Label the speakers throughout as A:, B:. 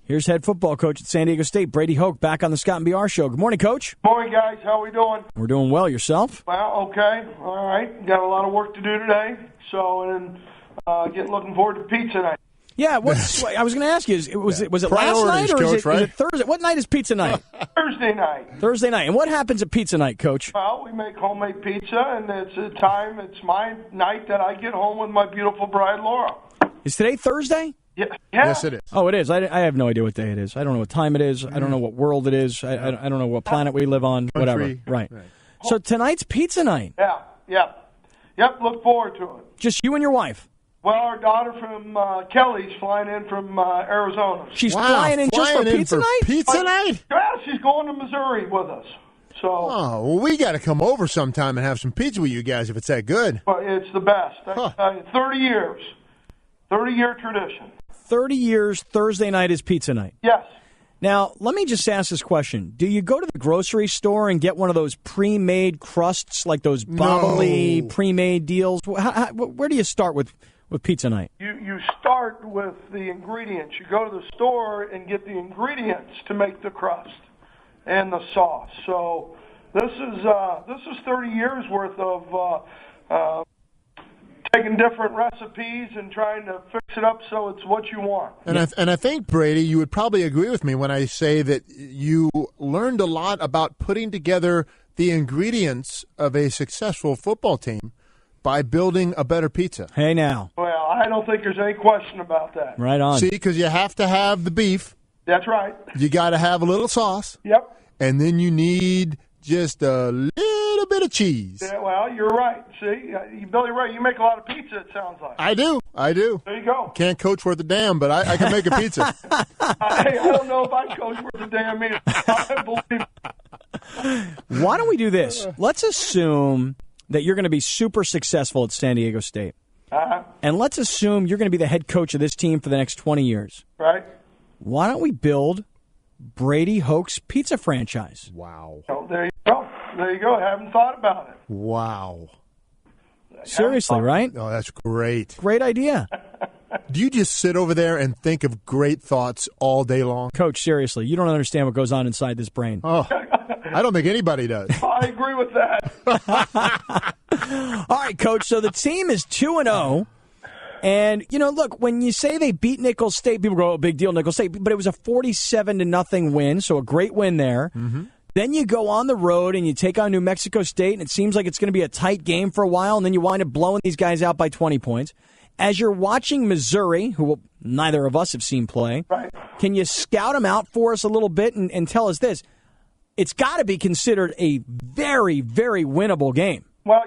A: Here's head football coach at San Diego State, Brady Hoke, back on the Scott and BR Show. Good morning, Coach.
B: Morning, guys. How we doing?
A: We're doing well. Yourself?
B: Well, okay. All right. Got a lot of work to do today. So, and looking forward to pizza night.
A: Yeah. I was going to ask you, was it last night or is it Thursday? What night is pizza night?
B: Thursday night.
A: Thursday night. And what happens at pizza night, Coach?
B: Well, we make homemade pizza, and it's my night that I get home with my beautiful bride, Laura.
A: Is today Thursday?
B: Yeah.
C: Yes, it is.
A: Oh, it is. I have no idea what day it is. I don't know what time it is. I don't know what world it is. I don't know what planet we live on. Whatever. Right. So tonight's pizza night.
B: Yep, look forward to it.
A: Just you and your wife?
B: Well, our daughter from Kelly's flying in from Arizona.
A: She's flying in just for pizza night?
C: Pizza night?
B: Yeah, she's going to Missouri with us. So,
C: well, we got to come over sometime and have some pizza with you guys if it's that good.
B: Well, it's the best. 30 years. 30-year tradition.
A: 30 years, Thursday night is pizza night.
B: Yes.
A: Now, let me just ask this question. Do you go to the grocery store and get one of those pre-made crusts, like those bobbly pre-made deals? Where do you start with pizza night?
B: You start with the ingredients. You go to the store and get the ingredients to make the crust and the sauce. So this is 30 years worth of taking different recipes and trying to fix it up so it's what you want.
C: And I think, Brady, you would probably agree with me when I say that you learned a lot about putting together the ingredients of a successful football team by building a better pizza.
A: Hey, now.
B: Well, I don't think there's any question about that.
A: Right on.
C: See, because you have to have the beef.
B: That's right.
C: You got to have a little sauce.
B: Yep.
C: And then you need just a little bit of cheese.
B: Yeah, well, you're right. See, Billy Ray, you make a lot of pizza, it sounds like.
C: I do.
B: There you go.
C: Can't coach worth a damn, but I can make a pizza.
B: Hey, I don't know if I coach worth a damn either. I believe.
A: Why don't we do this? Let's assume that you're going to be super successful at San Diego State. And let's assume you're going to be the head coach of this team for the next 20 years.
B: Right.
A: Why don't we build Brady Hoke's pizza franchise?
C: Wow.
B: Oh, there you go. There you go. I haven't thought about it.
C: Wow.
A: Seriously, right?
C: Oh, that's great.
A: Great idea.
C: Do you just sit over there and think of great thoughts all day long?
A: Coach, seriously, you don't understand what goes on inside this brain.
C: Oh, I don't think anybody does.
B: I agree with that.
A: All right, Coach, so the team is 2-0. And, look, when you say they beat Nicholls State, people go, oh, big deal, Nicholls State. But it was a 47-0 win, so a great win there. Mm-hmm. Then you go on the road and you take on New Mexico State, and it seems like it's going to be a tight game for a while, and then you wind up blowing these guys out by 20 points. As you're watching Missouri, who neither of us have seen play,
B: right.
A: Can you scout them out for us a little bit and tell us this? It's got to be considered a very, very winnable game.
B: Well,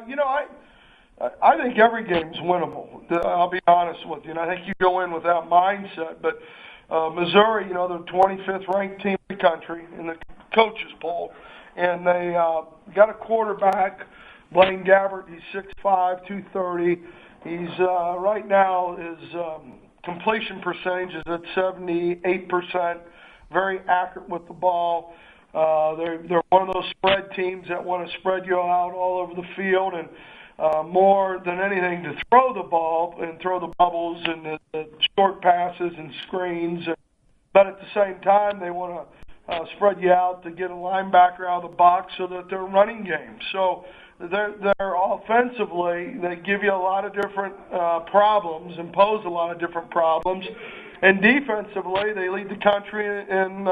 B: I think every game's winnable. I'll be honest with you. And I think you go in with that mindset. But Missouri, the 25th ranked team in the country in the coaches poll, and they got a quarterback, Blaine Gabbert. He's 6'5", 230. He's right now his completion percentage is at 78%. Very accurate with the ball. They're one of those spread teams that want to spread you out all over the field and more than anything to throw the ball and throw the bubbles and the short passes and screens. But at the same time, they want to spread you out to get a linebacker out of the box so that they're running game. So they're offensively, they give you a lot of different problems, and pose a lot of different problems. And defensively, they lead the country in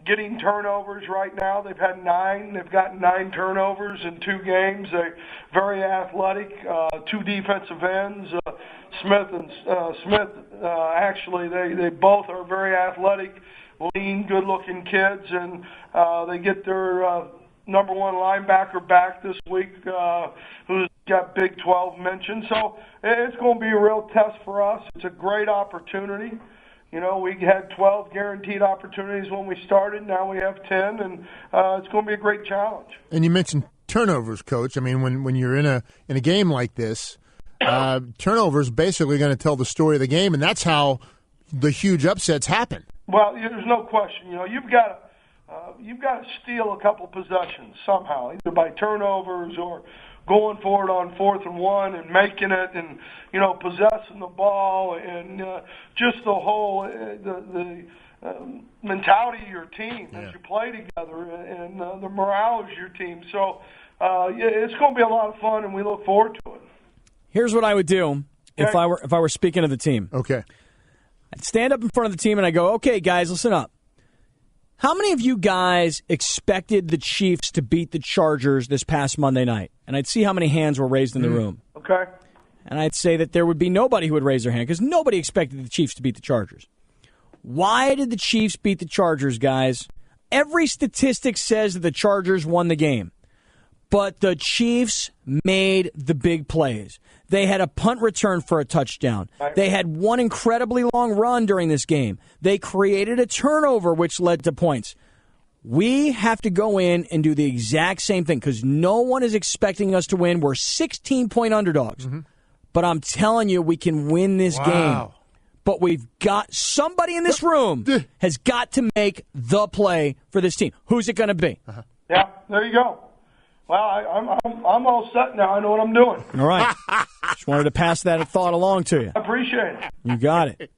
B: getting turnovers right now. They've had 9. They've gotten 9 turnovers in 2 games. They're very athletic. 2 defensive ends, Smith. Actually, they both are very athletic, lean, good-looking kids, and they get their number 1 linebacker back this week, who's got Big 12 mention. So it's going to be a real test for us. It's a great opportunity. We had 12 guaranteed opportunities when we started. Now we have 10, and it's going to be a great challenge.
C: And you mentioned turnovers, Coach. I mean, when you're in a game like this, turnovers basically going to tell the story of the game, and that's how the huge upsets happen.
B: Well, there's no question. You've got to steal a couple possessions somehow, either by turnovers or going for it on 4th and 1 and making it, and possessing the ball, and just the whole the mentality of your team as you play together, and the morale of your team. So it's going to be a lot of fun, and we look forward to it.
A: Here's what I would do if I were speaking to the team.
C: Okay.
A: I'd stand up in front of the team and I go, okay, guys, listen up. How many of you guys expected the Chiefs to beat the Chargers this past Monday night? And I'd see how many hands were raised in the room.
B: Okay.
A: And I'd say that there would be nobody who would raise their hand because nobody expected the Chiefs to beat the Chargers. Why did the Chiefs beat the Chargers, guys? Every statistic says that the Chargers won the game. But the Chiefs made the big plays. They had a punt return for a touchdown. They had one incredibly long run during this game. They created a turnover, which led to points. We have to go in and do the exact same thing because no one is expecting us to win. We're 16-point underdogs. Mm-hmm. But I'm telling you, we can win this game. But we've got somebody in this room has got to make the play for this team. Who's it going to be?
B: Yeah, there you go. Well, I'm all set now. I know what I'm doing.
A: All right. Just wanted to pass that thought along to you.
B: I appreciate it.
A: You got it.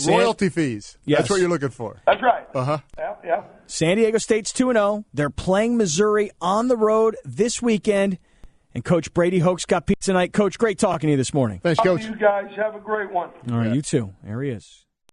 C: Royalty fees.
A: Yes.
C: That's what you're looking for.
B: That's right.
C: Uh-huh.
B: Yeah.
A: San Diego State's 2-0. They're playing Missouri on the road this weekend. And Coach Brady Hoke's got pizza night. Coach, great talking to you this morning.
C: Thanks, Coach.
B: You guys have a great one.
A: All right, you too. There he is.